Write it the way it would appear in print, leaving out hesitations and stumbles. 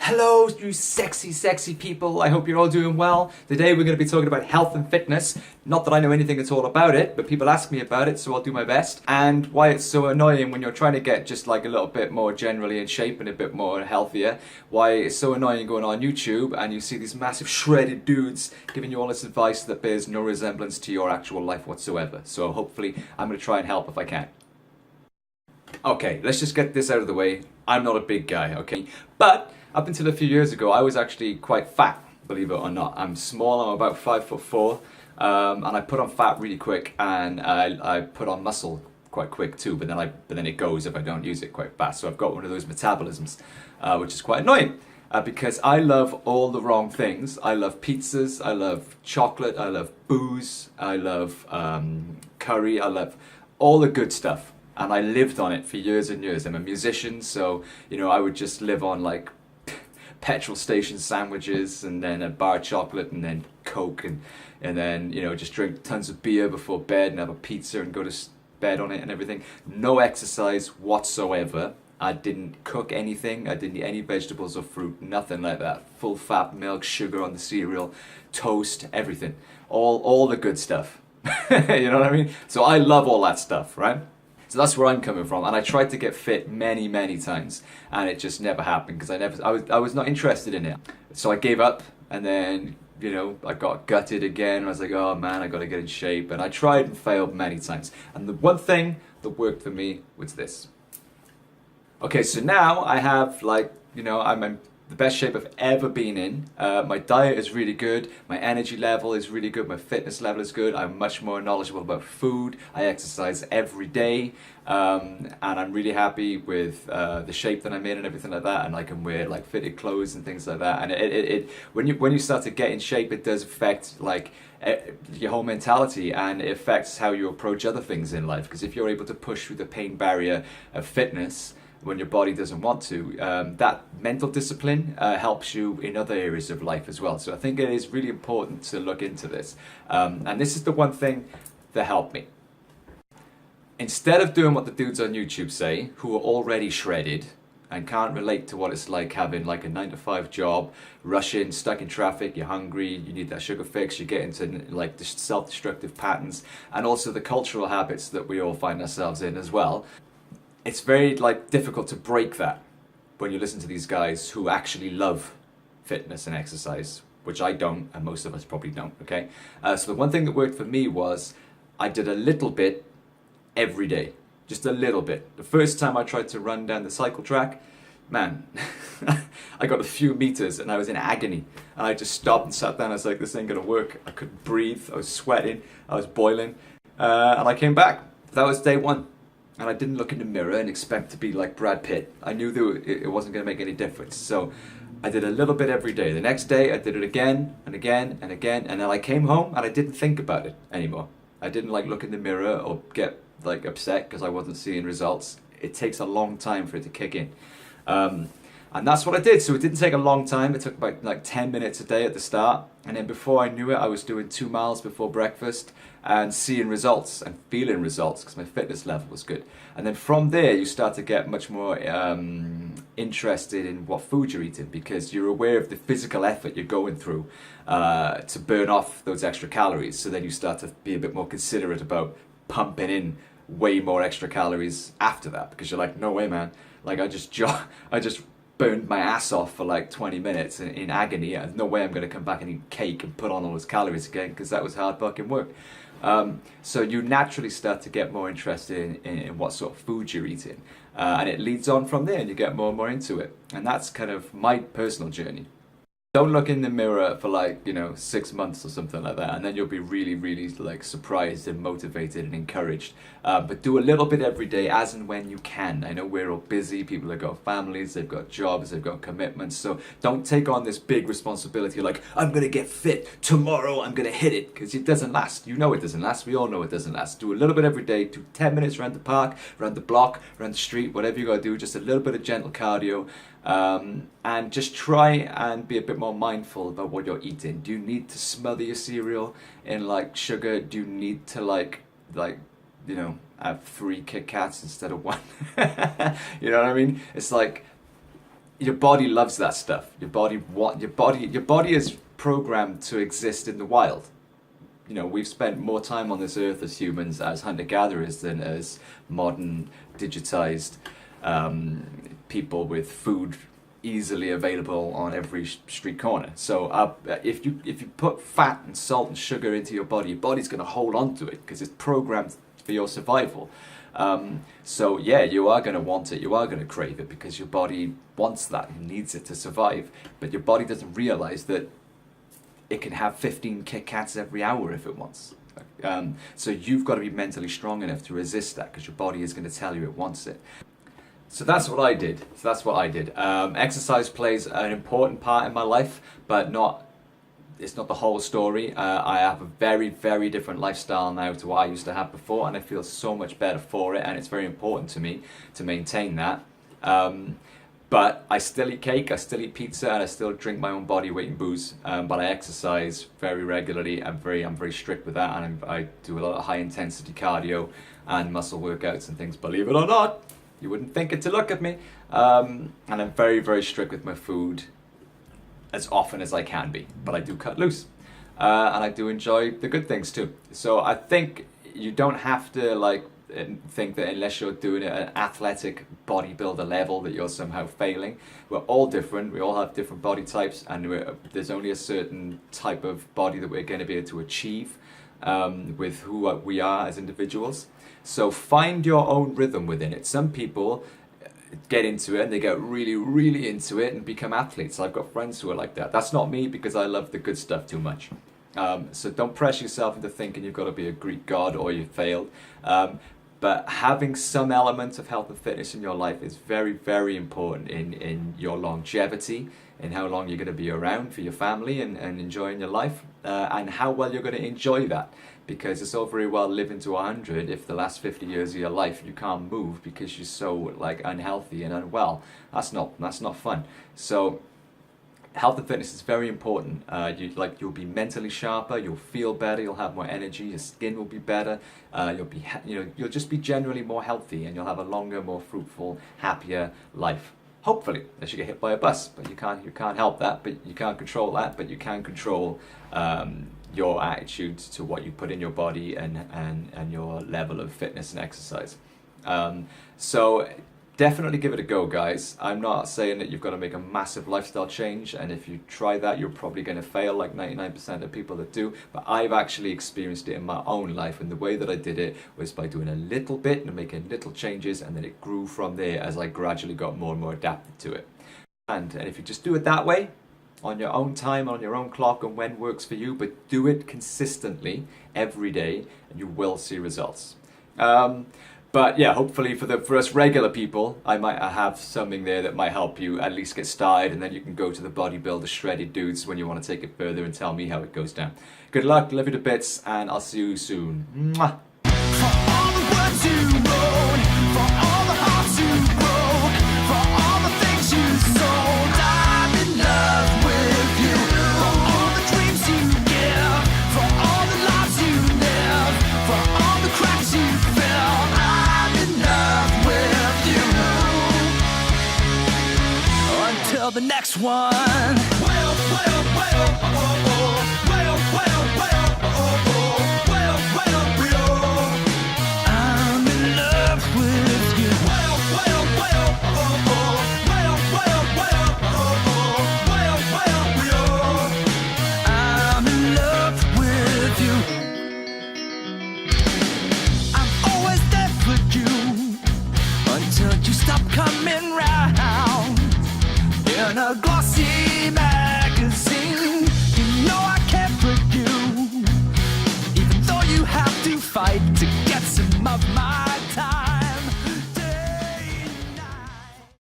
Hello, you sexy people. I hope you're all doing well. Today we're going to be talking about health and fitness. Not that I know anything at all about it, but people ask me about it, so I'll do my best. And why it's so annoying when you're trying to get just like a little bit more generally in shape and a bit more healthier. Why it's so annoying going on YouTube and you see these massive shredded dudes giving you all this advice that bears no resemblance to your actual life whatsoever. So hopefully I'm going to try and help if I can. Okay, let's just get this out of the way. I'm not a big guy, okay? But up until a few years ago, I was actually quite fat, believe it or not. I'm small, I'm about 5'4", and I put on fat really quick, and I put on muscle quite quick too, but then it goes if I don't use it quite fast. So I've got one of those metabolisms, which is quite annoying. Because I love all the wrong things. I love pizzas, I love chocolate, I love booze, I love curry, I love all the good stuff. And I lived on it for years and years. I'm a musician, so I would just live on like petrol station sandwiches and then a bar of chocolate and then Coke and then just drink tons of beer before bed and have a pizza and go to bed on it and everything. No exercise whatsoever. I didn't cook anything. I didn't eat any vegetables or fruit, nothing like that. Full fat milk, sugar on the cereal, toast, everything. All the good stuff. You know what I mean? So I love all that stuff, right? So that's where I'm coming from, and I tried to get fit many times, and it just never happened because I was not interested in it. So I gave up, and then I got gutted again. I was like, oh man, I got to get in shape, and I tried and failed many times. And the one thing that worked for me was this. Okay, so now I have I'm in the best shape I've ever been in. My diet is really good, my energy level is really good, my fitness level is good, I'm much more knowledgeable about food, I exercise every day, and I'm really happy with the shape that I'm in and everything like that, and I can wear like fitted clothes and things like that, and when you start to get in shape, it does affect your whole mentality, and it affects how you approach other things in life, because if you're able to push through the pain barrier of fitness when your body doesn't want to, that mental discipline helps you in other areas of life as well. So I think it is really important to look into this. And this is the one thing that helped me. Instead of doing what the dudes on YouTube say, who are already shredded and can't relate to what it's like having like a 9-to-5 job, rush in, stuck in traffic, you're hungry, you need that sugar fix, you get into like the self-destructive patterns, and also the cultural habits that we all find ourselves in as well. It's very difficult to break that when you listen to these guys who actually love fitness and exercise, which I don't, and most of us probably don't, okay? So the one thing that worked for me was I did a little bit every day, just a little bit. The first time I tried to run down the cycle track, man, I got a few meters and I was in agony. And I just stopped and sat down. I was like, this ain't gonna work. I couldn't breathe, I was sweating, I was boiling, and I came back. That was day one. And I didn't look in the mirror and expect to be like Brad Pitt. I knew that it wasn't going to make any difference. So I did a little bit every day. The next day I did it again and again and again. And then I came home and I didn't think about it anymore. I didn't look in the mirror or get upset because I wasn't seeing results. It takes a long time for it to kick in. And that's what I did. So it didn't take a long time. It took about 10 minutes a day at the start. And then before I knew it, I was doing 2 miles before breakfast and seeing results and feeling results because my fitness level was good. And then from there, you start to get much more interested in what food you're eating, because you're aware of the physical effort you're going through to burn off those extra calories. So then you start to be a bit more considerate about pumping in way more extra calories after that, because you're like, no way, man. I just burned my ass off for 20 minutes in agony. There's no way I'm going to come back and eat cake and put on all those calories again, because that was hard fucking work. So you naturally start to get more interested in what sort of food you're eating. And it leads on from there and you get more and more into it. And that's kind of my personal journey. Don't look in the mirror for 6 months or something like that, and then you'll be really surprised and motivated and encouraged. But do a little bit every day, as and when you can. I know we're all busy, people have got families, they've got jobs, they've got commitments, so don't take on this big responsibility like, I'm gonna get fit, tomorrow I'm gonna hit it, because it doesn't last. You know it doesn't last, we all know it doesn't last. Do a little bit every day, do 10 minutes around the park, around the block, around the street, whatever you gotta do, just a little bit of gentle cardio. And just try and be a bit more mindful about what you're eating. Do you need to smother your cereal in sugar? Do you need to have 3 Kit Kats instead of 1? You know what I mean? It's your body loves that stuff. Your body is programmed to exist in the wild. You know, we've spent more time on this earth as humans, as hunter-gatherers, than as modern, digitized people with food easily available on every street corner. So if you put fat and salt and sugar into your body's going to hold on to it because it's programmed for your survival. So yeah, you are going to want it, you are going to crave it because your body wants that, it needs it to survive. But your body doesn't realize that it can have 15 Kit Kats every hour if it wants. So you've got to be mentally strong enough to resist that because your body is going to tell you it wants it. So that's what I did. Exercise plays an important part in my life, but it's not the whole story. I have a very, very different lifestyle now to what I used to have before, and I feel so much better for it, and it's very important to me to maintain that. But I still eat cake, I still eat pizza, and I still drink my own body weight in booze. But I exercise very regularly. I'm very strict with that, and I do a lot of high intensity cardio and muscle workouts and things, believe it or not. You wouldn't think it to look at me. And I'm very, very strict with my food as often as I can be. But I do cut loose. And I do enjoy the good things too. So I think you don't have to think that unless you're doing it at an athletic bodybuilder level that you're somehow failing. We're all different. We all have different body types. And there's only a certain type of body that we're going to be able to achieve with who we are as individuals. So find your own rhythm within it. Some people get into it and they get really, really into it and become athletes. I've got friends who are like that. That's not me because I love the good stuff too much. So don't press yourself into thinking you've got to be a Greek god or you failed. But having some element of health and fitness in your life is very, very important in your longevity, in how long you're going to be around for your family and enjoying your life, and how well you're going to enjoy that. Because it's all very well living to 100 if the last 50 years of your life you can't move because you're so unhealthy and unwell. That's not fun. So health and fitness is very important. You'll be mentally sharper, you'll feel better, you'll have more energy, your skin will be better, you'll just be generally more healthy, and you'll have a longer, more fruitful, happier life. Hopefully, unless you get hit by a bus, but you can't help that, but you can't control that, but you can control your attitude to what you put in your body and your level of fitness and exercise. So definitely give it a go, guys. I'm not saying that you've got to make a massive lifestyle change, and if you try that, you're probably going to fail like 99% of people that do, but I've actually experienced it in my own life, and the way that I did it was by doing a little bit and making little changes, and then it grew from there as I gradually got more and more adapted to it. And if you just do it that way, on your own time, on your own clock, and when works for you, but do it consistently every day, and you will see results. But yeah, hopefully for us regular people, I might have something there that might help you at least get started, and then you can go to the bodybuilder shredded dudes when you want to take it further and tell me how it goes down. Good luck, love you to bits, and I'll see you soon. Mwah. For all the words you wrote, for all the hearts you broke, for all the things you sold, I'm in love with you. For all the dreams you give, for all the lives you live, for all the cracks you fill, I'm in love with you. Until the next one. Well, well, well, oh, oh, oh. Well, well, well, oh, oh, oh. Well, well, well. I'm in love with you. Well, well, well, oh, oh. Well, well, well, oh, oh. Well, well, well. I'm in love with you. I'm always there for you until you stop coming round. In a glossy magazine, you know I care for you, even though you have to fight to get some of my time.